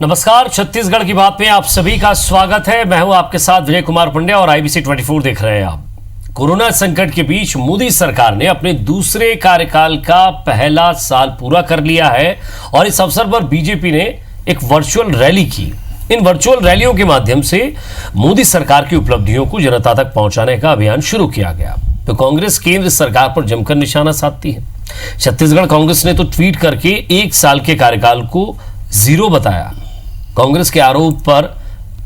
नमस्कार, छत्तीसगढ़ की बात में आप सभी का स्वागत है। मैं हूं आपके साथ विजय कुमार पंड्या और IBC 24 देख रहे हैं आप। कोरोना संकट के बीच मोदी सरकार ने अपने दूसरे कार्यकाल का पहला साल पूरा कर लिया है और इस अवसर पर बीजेपी ने एक वर्चुअल रैली की। इन वर्चुअल रैलियों के माध्यम से मोदी सरकार की उपलब्धियों को जनता तक पहुंचाने का अभियान शुरू किया गया। तो कांग्रेस केंद्र सरकार पर जमकर निशाना साधती है। छत्तीसगढ़ कांग्रेस ने तो ट्वीट करके एक साल के कार्यकाल को जीरो बताया। कांग्रेस के आरोप पर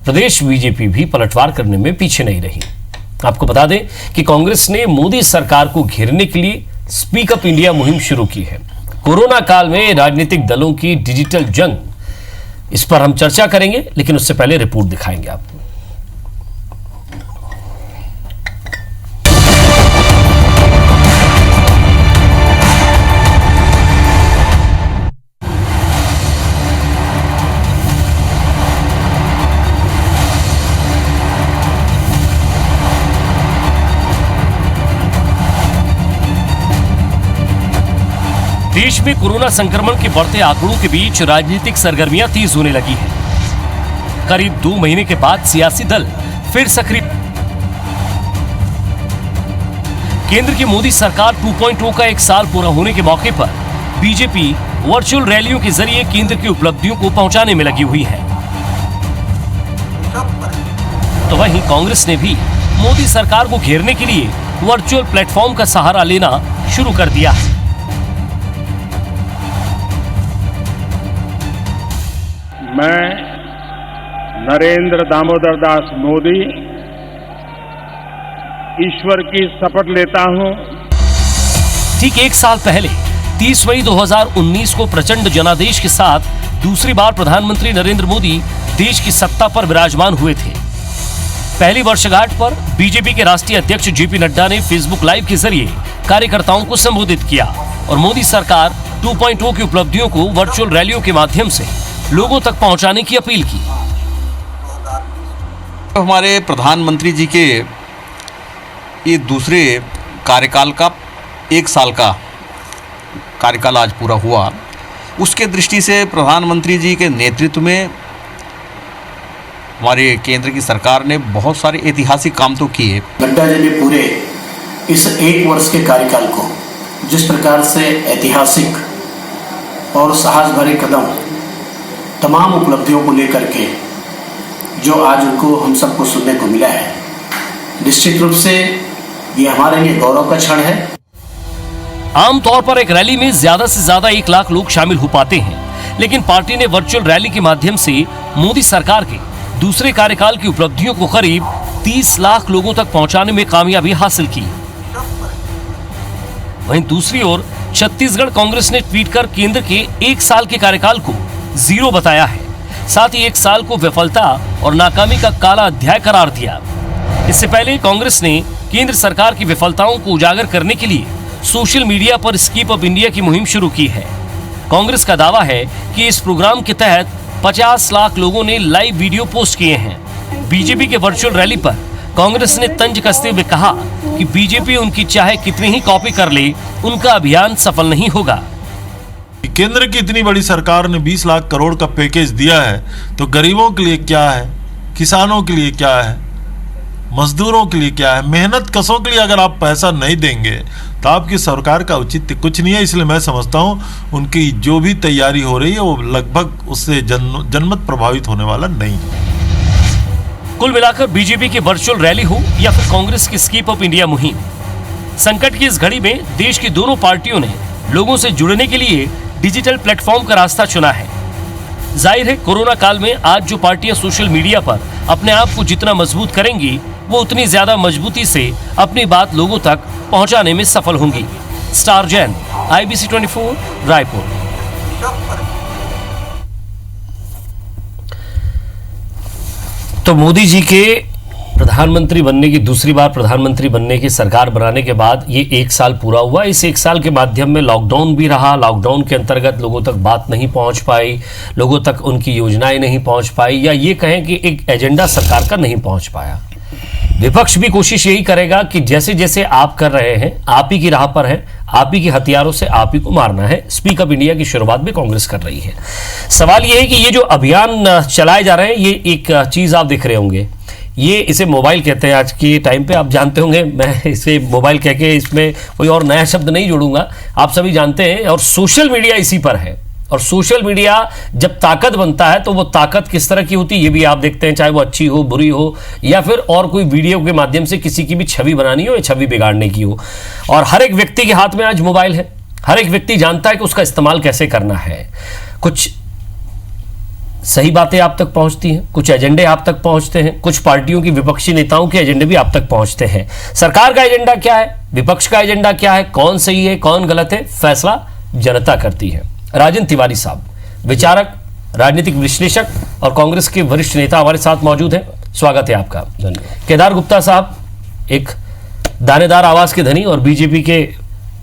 प्रदेश बीजेपी भी पलटवार करने में पीछे नहीं रही। आपको बता दें कि कांग्रेस ने मोदी सरकार को घेरने के लिए स्पीक अप इंडिया मुहिम शुरू की है। कोरोना काल में राजनीतिक दलों की डिजिटल जंग, इस पर हम चर्चा करेंगे, लेकिन उससे पहले रिपोर्ट दिखाएंगे आपको। देश में कोरोना संक्रमण के बढ़ते आंकड़ों के बीच राजनीतिक सरगर्मियां तेज होने लगी हैं। करीब 2 महीने के बाद सियासी दल फिर सक्रिय। केंद्र की मोदी सरकार 2.0 का एक साल पूरा होने के मौके पर बीजेपी वर्चुअल रैलियों के जरिए केंद्र की उपलब्धियों को पहुंचाने में लगी हुई है। तो वहीं कांग्रेस ने भी मोदी सरकार को घेरने के लिए वर्चुअल प्लेटफॉर्म का सहारा लेना शुरू कर दिया है। मैं नरेंद्र दामोदर दास मोदी ईश्वर की शपथ लेता हूं। ठीक एक साल पहले 30 मई 2019 को प्रचंड जनादेश के साथ दूसरी बार प्रधानमंत्री नरेंद्र मोदी देश की सत्ता पर विराजमान हुए थे। पहली वर्षगांठ पर बीजेपी के राष्ट्रीय अध्यक्ष जेपी नड्डा ने फेसबुक लाइव के जरिए कार्यकर्ताओं को संबोधित किया और मोदी सरकार 2.0 की उपलब्धियों को वर्चुअल रैलियों के माध्यम से लोगों तक पहुंचाने की अपील की। हमारे प्रधानमंत्री जी के ये दूसरे कार्यकाल का 1 साल का कार्यकाल आज पूरा हुआ। उसके दृष्टि से प्रधानमंत्री जी के नेतृत्व में हमारे केंद्र की सरकार ने बहुत सारे ऐतिहासिक काम तो किए। नड्डा जी ने पूरे इस 1 वर्ष के कार्यकाल को जिस प्रकार से ऐतिहासिक और साहस भरे कदम, तमाम उपलब्धियों को लेकर के जो आज उनको हम सबको सुनने को मिला है, निश्चित रूप से ये हमारे लिए गौरव का क्षण है। आमतौर पर एक रैली में ज्यादा से ज्यादा 1 लाख लोग शामिल हो पाते हैं, लेकिन पार्टी ने वर्चुअल रैली के माध्यम से मोदी सरकार के दूसरे कार्यकाल की उपलब्धियों को करीब 30 लाख लोगों तक पहुंचाने में कामयाबी हासिल की। वहीं दूसरी ओर छत्तीसगढ़ कांग्रेस ने ट्वीट कर केंद्र के 1 साल के कार्यकाल को जीरो बताया है। साथ ही 1 साल को विफलता और नाकामी का काला अध्याय करार दिया। इससे पहले कांग्रेस ने केंद्र सरकार की विफलताओं को उजागर करने के लिए सोशल मीडिया पर स्पीक अप इंडिया की मुहिम शुरू की है। कांग्रेस का दावा है कि इस प्रोग्राम के तहत 50 लाख लोगों ने लाइव वीडियो पोस्ट किए हैं। बीजेपी के वर्चुअल रैली पर कांग्रेस ने तंज कसते हुए कहा कि बीजेपी उनकी चाहे कितनी ही कॉपी कर ले, उनका अभियान सफल नहीं होगा। केंद्र की इतनी बड़ी सरकार ने 20 लाख करोड़ का पैकेज दिया है, तो गरीबों के लिए क्या है, किसानों के लिए क्या है, मजदूरों के लिए क्या है, मेहनत कशों के लिए अगर आप पैसा नहीं देंगे तो आपकी सरकार का औचित्य कुछ नहीं है। इसलिए मैं समझता हूँ उनकी जो भी तैयारी हो रही है वो लगभग उससे जनमत प्रभावित होने वाला नहीं है। कुल मिलाकर बीजेपी की वर्चुअल रैली हो या फिर कांग्रेस की स्पीक अप इंडिया मुहिम, संकट की इस घड़ी में देश की दोनों पार्टियों ने लोगों से जुड़ने के लिए डिजिटल प्लेटफॉर्म का रास्ता चुना है। जाहिर है कोरोना काल में आज जो पार्टियां सोशल मीडिया पर अपने आप को जितना मजबूत करेंगी, वो उतनी ज्यादा मजबूती से अपनी बात लोगों तक पहुंचाने में सफल होंगी। Star Jain, IBC 24, Raipur. तो मोदी जी के प्रधानमंत्री बनने की, दूसरी बार प्रधानमंत्री बनने की, सरकार बनाने के बाद ये 1 साल पूरा हुआ। इस 1 साल के माध्यम में लॉकडाउन भी रहा। लॉकडाउन के अंतर्गत लोगों तक बात नहीं पहुंच पाई, लोगों तक उनकी योजनाएं नहीं पहुंच पाई, या ये कहें कि एक एजेंडा सरकार का नहीं पहुंच पाया। विपक्ष भी कोशिश यही करेगा कि जैसे जैसे आप कर रहे हैं, आप ही की राह पर है, आप ही के हथियारों से आप ही को मारना है। स्पीक अप इंडिया की शुरुआत भी कांग्रेस कर रही है। सवाल यह है कि ये जो अभियान चलाए जा रहे हैं, ये एक चीज आप देख रहे होंगे, ये इसे मोबाइल कहते हैं आज के टाइम पे, आप जानते होंगे। मैं इसे मोबाइल कह के इसमें कोई और नया शब्द नहीं जोड़ूंगा, आप सभी जानते हैं। और सोशल मीडिया इसी पर है। और सोशल मीडिया जब ताकत बनता है तो वो ताकत किस तरह की होती है ये भी आप देखते हैं, चाहे वो अच्छी हो, बुरी हो, या फिर और कोई वीडियो के माध्यम से किसी की भी छवि बनानी हो या छवि बिगाड़ने की हो। और हर एक व्यक्ति के हाथ में आज मोबाइल है। हर एक व्यक्ति जानता है कि उसका इस्तेमाल कैसे करना है। कुछ सही बातें आप तक पहुंचती हैं, कुछ एजेंडे आप तक पहुंचते हैं, कुछ पार्टियों की विपक्षी नेताओं के एजेंडे भी आप तक पहुंचते हैं। सरकार का एजेंडा क्या है, विपक्ष का एजेंडा क्या है, कौन सही है कौन गलत है, फैसला जनता करती है। राजन तिवारी साहब, विचारक, राजनीतिक विश्लेषक और कांग्रेस के वरिष्ठ नेता हमारे साथ मौजूद हैं। स्वागत है आपका। धन्यवाद। केदार गुप्ता साहब, एक दानेदार आवाज के धनी और बीजेपी के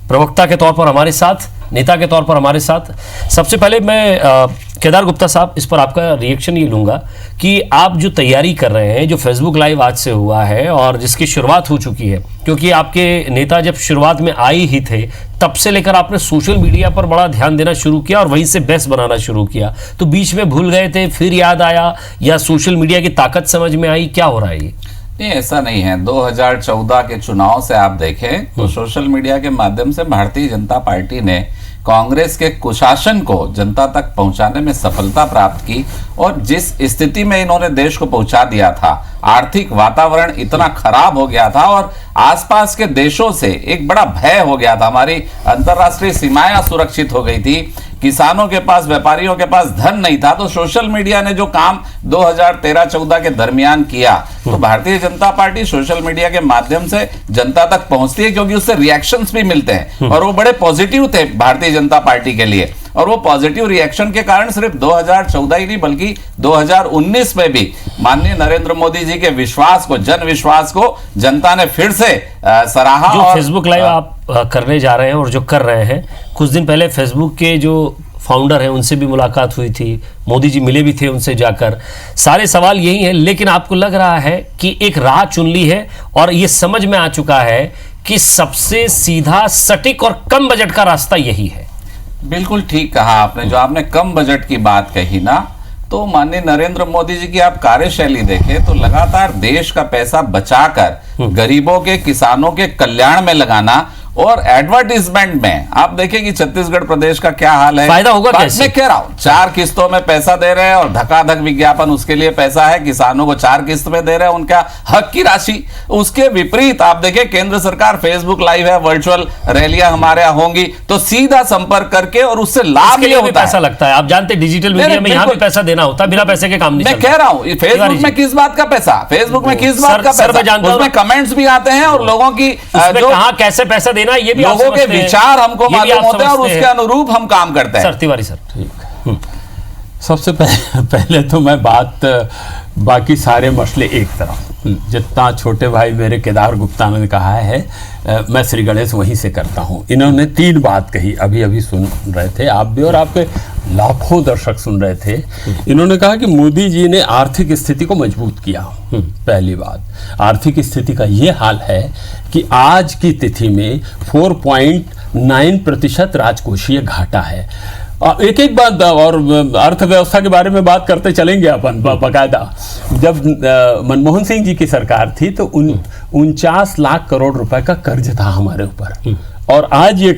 प्रवक्ता के तौर पर हमारे साथ, नेता के तौर पर हमारे साथ। सबसे पहले मैं केदार गुप्ता साहब, इस पर आपका रिएक्शन ये लूंगा कि आप जो तैयारी कर रहे हैं, जो फेसबुक लाइव आज से हुआ है और जिसकी शुरुआत हो चुकी है, क्योंकि आपके नेता जब शुरुआत में आए ही थे तब से लेकर आपने सोशल मीडिया पर बड़ा ध्यान देना शुरू किया और वहीं से बेस बनाना शुरू किया, तो बीच में भूल गए थे, फिर याद आया, या सोशल मीडिया की ताकत समझ में आई, क्या हो रहा है ये? नहीं, ऐसा नहीं है। 2014 के चुनाव से आप देखें तो सोशल मीडिया के माध्यम से भारतीय जनता पार्टी ने कांग्रेस के कुशासन को जनता तक पहुंचाने में सफलता प्राप्त की। और जिस स्थिति में इन्होंने देश को पहुंचा दिया था, आर्थिक वातावरण इतना खराब हो गया था और आसपास के देशों से एक बड़ा भय हो गया था, हमारी अंतर्राष्ट्रीय सीमाएं असुरक्षित हो गई थी, किसानों के पास, व्यापारियों के पास धन नहीं था। तो सोशल मीडिया ने जो काम 2013-14 के दरमियान किया, तो Bharatiya Janata party social media के माध्यम से जनता तक पहुंचती है, क्योंकि उससे रिएक्शंस भी मिलते हैं और वो बड़े पॉजिटिव थे भारतीय जनता पार्टी के लिए। और वो पॉजिटिव रिएक्शन के कारण सिर्फ 2014 ही नहीं बल्कि 2019 में भी माननीय नरेंद्र मोदी जी के विश्वास को, जन विश्वास को जनता ने फिर से सराहा। जो फेसबुक लाइव आप करने जा रहे हैं और जो कर रहे हैं, कुछ दिन पहले फेसबुक के जो फाउंडर हैं उनसे भी मुलाकात हुई थी, मोदी जी मिले भी थे उनसे जाकर। सारे सवाल यही हैं, लेकिन आपको लग रहा है कि एक राह चुन ली है और ये समझ में आ चुका है कि सबसे सीधा, सटीक और कम बजट का रास्ता यही है? बिल्कुल ठीक कहा आपने। जो आपने कम बजट की बात कही ना, तो माननीय नरेंद्र मोदी जी की आप कार्यशैली देखें तो लगातार देश का पैसा बचाकर गरीबों के, किसानों के कल्याण में लगाना। और एडवर्टीजमेंट में आप देखें कि छत्तीसगढ़ प्रदेश का क्या हाल है। फायदा होगा कैसे? मैं कह रहा हूं 4 किस्तों में पैसा दे रहे हैं और धकाधक विज्ञापन, उसके लिए पैसा है। किसानों को 4 किस्त में दे रहे हैं उनका हक की राशि। उसके विपरीत आप देखें केंद्र सरकार फेसबुक लाइव है, वर्चुअल रैलियां हमारे यहाँ होंगी, तो सीधा संपर्क करके और उससे लाभ ये होता है। पैसा लगता है, आप जानते हैं डिजिटल मीडिया में यहाँ भी पैसा देना होता है, बिना पैसे के काम नहीं। मैं कह रहा हूँ फेसबुक में किस बात का पैसा, फेसबुक में किस बात का पैसा, उसमें कमेंट्स भी आते हैं और लोगों की कहाँ कैसे पैसा देना, ये भी लोगों के विचार हमको मालूम होते हैं और उसके अनुरूप हम काम करते हैं। सर तिवारी सर, सबसे पहले तो मैं बाकी सारे मसले एक तरफ, जितना छोटे भाई मेरे केदार गुप्ता ने कहा है, मैं श्री गणेश वहीं से करता हूं। इन्होंने 3 बात कही, अभी सुन रहे थे आप भी और आपके लाखों दर्शक सुन रहे थे। इन्होंने कहा कि मोदी जी ने आर्थिक स्थिति को मजबूत किया। पहली बात, आर्थिक स्थिति का ये हाल है कि आज की तिथि में 4.9% राजकोषीय घाटा है। एक एक बात और अर्थव्यवस्था के बारे में बात करते चलेंगे अपन बाकायदा। जब मनमोहन सिंह जी की सरकार थी तो 49 लाख करोड़ रुपए का कर्ज था हमारे ऊपर, और आज ये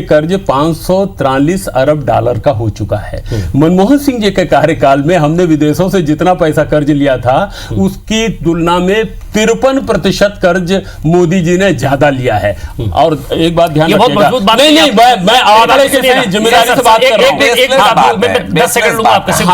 कर्ज 543 अरब डॉलर का हो चुका है। मनमोहन सिंह जी के कार्यकाल में हमने विदेशों से जितना पैसा कर्ज लिया था उसकी तुलना में 53% कर्ज मोदी जी ने ज्यादा लिया है। और एक बात ध्यान रखिएगा, नहीं मैं आंकड़े के जिम्मेदारी से बात कर रहा हूं। 10 सेकंड लूंगा आपके से।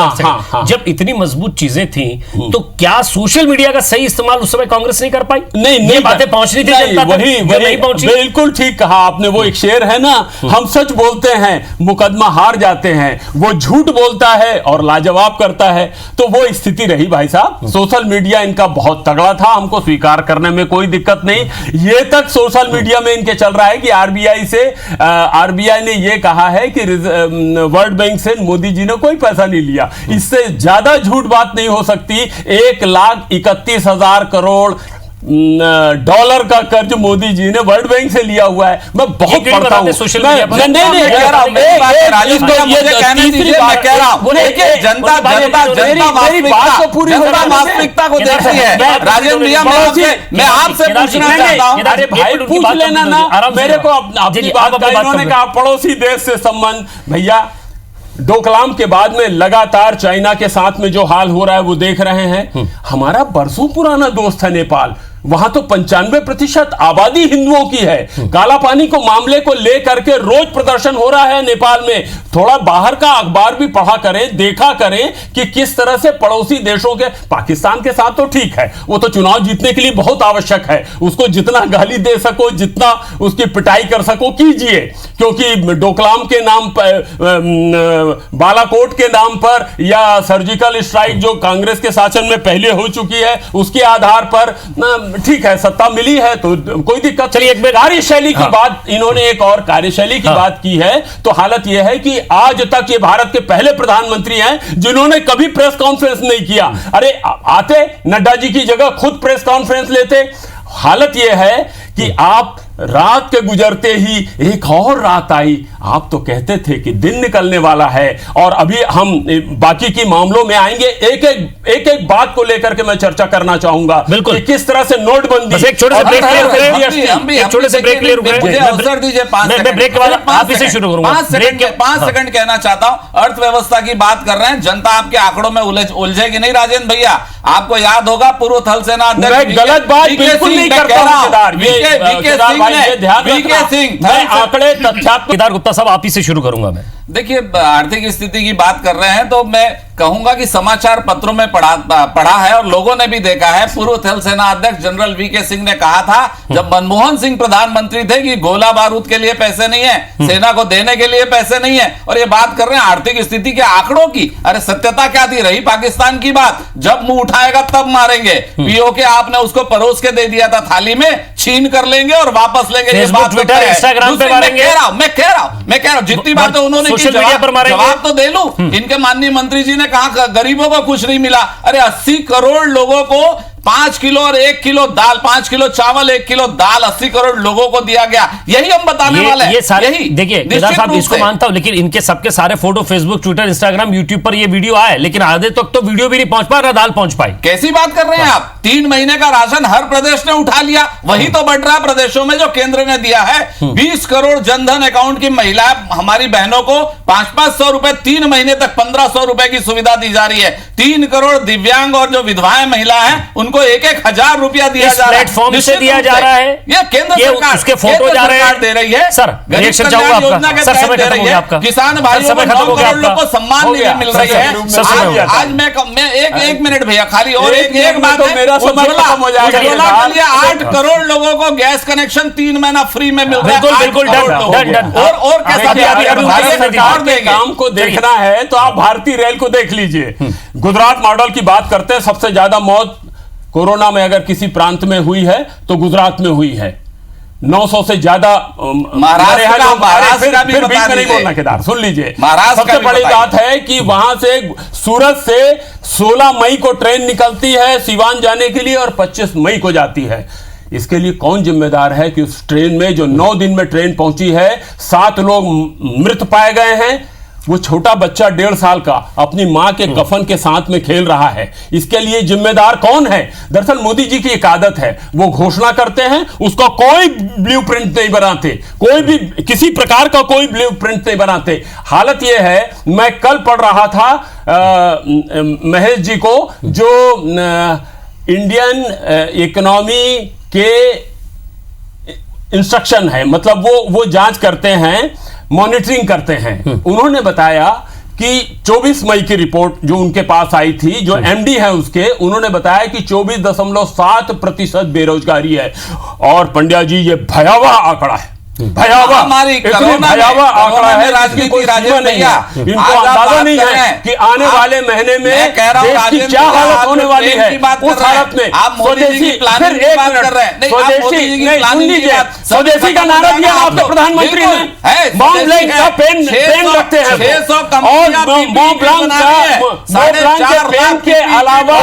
जब इतनी मजबूत चीजें थी तो क्या सोशल मीडिया का सही इस्तेमाल उस समय कांग्रेस नहीं कर पाई? नहीं, बातें पहुंच रही थी, वही नहीं पहुंची। बिल्कुल ठीक कहा आपने। वो एक शेर है ना, हम सच बोलते हैं मुकदमा हार जाते हैं, वो झूठ बोलता है और लाजवाब करता है। तो वो स्थिति रही भाई साहब। सोशल मीडिया इनका बहुत तगड़ा था, हमको स्वीकार करने में कोई दिक्कत नहीं। ये तक सोशल मीडिया में इनके चल रहा है कि आरबीआई ने ये कहा है कि वर्ल्ड बैंक से मोदी जी ने कोई पैसा नहीं लिया। इससे ज्यादा झूठ बात नहीं हो सकती। 1,31,000 करोड़ डॉलर का कर्ज मोदी जी ने वर्ल्ड बैंक से लिया हुआ है। मैं बहुत पढ़ता हूँ सोशल मीडिया पर। नहीं कह रहा हूं, मेरी बात है, राजेश भैया, मुझे कहने दीजिए, मैं कह रहा हूं, देखिए, जनता वास्तविकता को देखती है। राजेश भैया, मैं आपसे पूछना चाहता हूं, अरे भाई पूछ लेना ना, मेरे को अपनी बात का, इन्होंने कहा पड़ोसी देश से संबंध। भैया, डोकलाम के बाद में लगातार चाइना के साथ में जो हाल हो रहा है वो देख रहे हैं। हमारा बरसों पुराना दोस्त है नेपाल, वहां तो 95% आबादी हिंदुओं की है। काला पानी को मामले को लेकर के रोज प्रदर्शन हो रहा है नेपाल में। थोड़ा बाहर का अखबार भी पढ़ा करें, देखा करें कि किस तरह से पड़ोसी देशों के, पाकिस्तान के साथ तो ठीक है, वो तो चुनाव जीतने के लिए बहुत आवश्यक है, उसको जितना गाली दे सको, जितना उसकी पिटाई कर सको कीजिए, क्योंकि डोकलाम के नाम पर, बालाकोट के नाम पर, या सर्जिकल स्ट्राइक जो कांग्रेस के शासन में पहले हो चुकी है उसके आधार पर ठीक है, सत्ता मिली है तो कोई दिक्कत। चलिए, एक कार्यशैली की बात, इन्होंने एक और कार्यशैली की बात की है, तो हालत यह है कि आज तक ये भारत के पहले प्रधानमंत्री हैं जिन्होंने कभी प्रेस कॉन्फ्रेंस नहीं किया। अरे आते नड्डा जी की जगह खुद प्रेस कॉन्फ्रेंस लेते। हालत यह है कि आप रात के गुजरते ही एक और रात आई। आप तो कहते थे कि दिन निकलने वाला है, और अभी हम बाकी की मामलों में आएंगे। एक एक बात को लेकर के मैं चर्चा करना चाहूंगा, बिल्कुल, कि किस तरह से नोटबंदी। एक छोटे से ब्रेक के लिए रुक रहे हैं। मुझे अवसर दीजिए, 5 सेकंड, ब्रेक के बाद आप इसे शुरू करूंगा। 5 सेकंड कहना चाहता हूं। अर्थव्यवस्था की बात कर रहे हैं, जनता आपके आंकड़ों में उलझेगी नहीं। राजेंद्र भैया, आपको याद होगा पूर्व थल सेना अध्यक्ष, गलत बात बिल्कुल नहीं करता हूं। आंकड़े तथ्यात्मक। केदार गुप्ता साहब, आप ही से शुरू करूंगा मैं। देखिए, आर्थिक स्थिति की बात कर रहे हैं तो मैं कहूंगा कि समाचार पत्रों में पढ़ा है और लोगों ने भी देखा है। पूर्व थल सेना अध्यक्ष जनरल वीके सिंह ने कहा था जब मनमोहन सिंह प्रधानमंत्री थे कि गोला बारूद के लिए पैसे नहीं है, सेना को देने के लिए पैसे नहीं है, और ये बात कर रहे हैं आर्थिक स्थिति के आंकड़ों की। अरे सत्यता क्या थी? रही पाकिस्तान की बात, जब मुंह उठाएगा तब मारेंगे। पीओके आपने उसको परोस के दे दिया था थाली में, छीन कर लेंगे और वापस लेंगे। ये बात ट्विटर, इंस्टाग्राम पे मारेंगे। मैं कह रहा हूं जितनी बातें उन्होंने की, जवाब तो दे लूं। इनके माननीय मंत्री जी ने कहा गरीबों को कुछ नहीं मिला। अरे 80 करोड़ लोगों को 5 किलो और 1 किलो दाल, 5 किलो चावल, 1 किलो दाल 80 करोड़ लोगों को दिया गया। यही हम बताने वाले हैं। ये सारे देखिए केदार साहब, इसको मानता हूं, लेकिन इनके सबके सारे photo Facebook, Twitter, Instagram, YouTube पर ये वीडियो आए, लेकिन आधे तक तो वीडियो भी नहीं पहुंच पाया, ना दाल पहुंच पाई। कैसी बात कर रहे हैं आप? 3 महीने का राशन हर प्रदेश ने उठा लिया, वही तो बढ़ रहा है प्रदेशों में जो केंद्र ने दिया है। 20 करोड़ जनधन अकाउंट की महिला हमारी बहनों को 500-500 रुपए 3 महीने तक 1500 रुपए की सुविधा दी जा रही है। 3 करोड़ दिव्यांग और जो विधवाएं महिला है उनको 1-1 हजार रुपया दिया जा रहा है, प्लेटफॉर्म से दिया जा रहा है। ये केंद्र सरकार, उसके फोटो जा रहे हैं, दे रही है। सर, रिएक्शन चाहूंगा आपका। सर, समय खत्म हो गया आपका। किसान भाइयों को 9 करोड़ लोगों को सम्मान निधि मिल रही है। आज मैं एक मिनट भैया, खाली और एक बात है, मेरा समय खत्म हो जाएगा। उज्ज्वला के लिए 8 करोड़ लोगों को गैस कनेक्शन 3 महीना फ्री में मिल रहा है। बिल्कुल डन। और सरकार के काम को देखना है तो आप भारतीय रेल को देख लीजिए। गुजरात मॉडल की बात करते हैं, सबसे ज्यादा मौत कोरोना में अगर किसी प्रांत में हुई है तो गुजरात में हुई है। 900 से ज्यादा। महाराष्ट्र का भी बीच में नहीं बोलना केदार, सुन लीजिए। सबसे बड़ी बात है कि वहां से सूरत से 16 मई को ट्रेन निकलती है सिवान जाने के लिए और 25 मई को जाती है। इसके लिए कौन जिम्मेदार है कि उस ट्रेन में जो 9 दिन में ट्रेन पहुंची है 7 लोग मृत पाए गए हैं। वो छोटा बच्चा 1.5 साल का अपनी मां के कफन के साथ में खेल रहा है। इसके लिए जिम्मेदार कौन है? दरअसल मोदी जी की एक आदत है, वो घोषणा करते हैं, उसका कोई ब्लूप्रिंट नहीं बनाते, कोई भी किसी प्रकार का कोई ब्लूप्रिंट नहीं बनाते। हालत ये है, मैं कल पढ़ रहा था महेश जी को, जो इंडियन इकोनॉमी के इंस्ट्रक्शन है, मतलब वो जांच करते हैं, मॉनिटरिंग करते हैं। उन्होंने बताया कि 24 मई की रिपोर्ट जो उनके पास आई थी, जो एमडी है उसके, उन्होंने बताया कि 24.7% बेरोजगारी है। और पंड्या जी, ये भयावह आंकड़ा है। भयावह, महामारी इतनी कोरोना भयावह आंकड़ा है, राजनीति कोई राजेंद्र सीमा नहीं भैया, है। इनको आज आप अंदाजा बात नहीं कर रहे है हैं। कि आने वाले महीने में मैं कह रहा हूं देश की राजेंद्र क्या भैया, हालत आप होने वाली प्लेन है। की बात कर उस रहे हैं। हालत में आप मोदी जी की स्वदेशी, प्लानिंग फिर की एक बात मिनट, कर रहे हैं। नहीं, आप मोदी स्वदेशी जी की नहीं, प्लानिंग सुन की लीजिए, बात, स्वदेशी का नारा दिया ना आपके प्रधानमंत्री ने, बॉम्ब ब्लैंक का पेन रखते हैं, 600 और कंपनियां बॉम्ब ब्लैंक के पेन के अलावा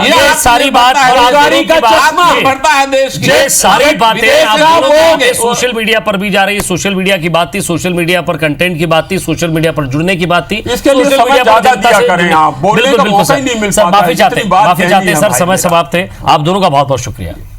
ये सारी बात रोजगारी का चश्मा बढ़ता है देश की। ये सारी बातें विदेश आप से दोनों वो- के आगे सोशल मीडिया पर भी जा रही है। सोशल मीडिया की बात थी, सोशल मीडिया पर कंटेंट की बात थी, सोशल मीडिया पर जुड़ने की बात थी। इसके लिए सोशल समय मीडिया पर ज्यादा जनता दिया से करें आप, बोलने बिल्कुल का बिल्कुल मौका सर। ही नहीं मिल सर पाता है, माफी चाहते जितनी बात माफी कहनी चाहते है सर, भाई समय मेरा। समाप्त है। आप दोनों का बहुत बहुत शुक्रिया।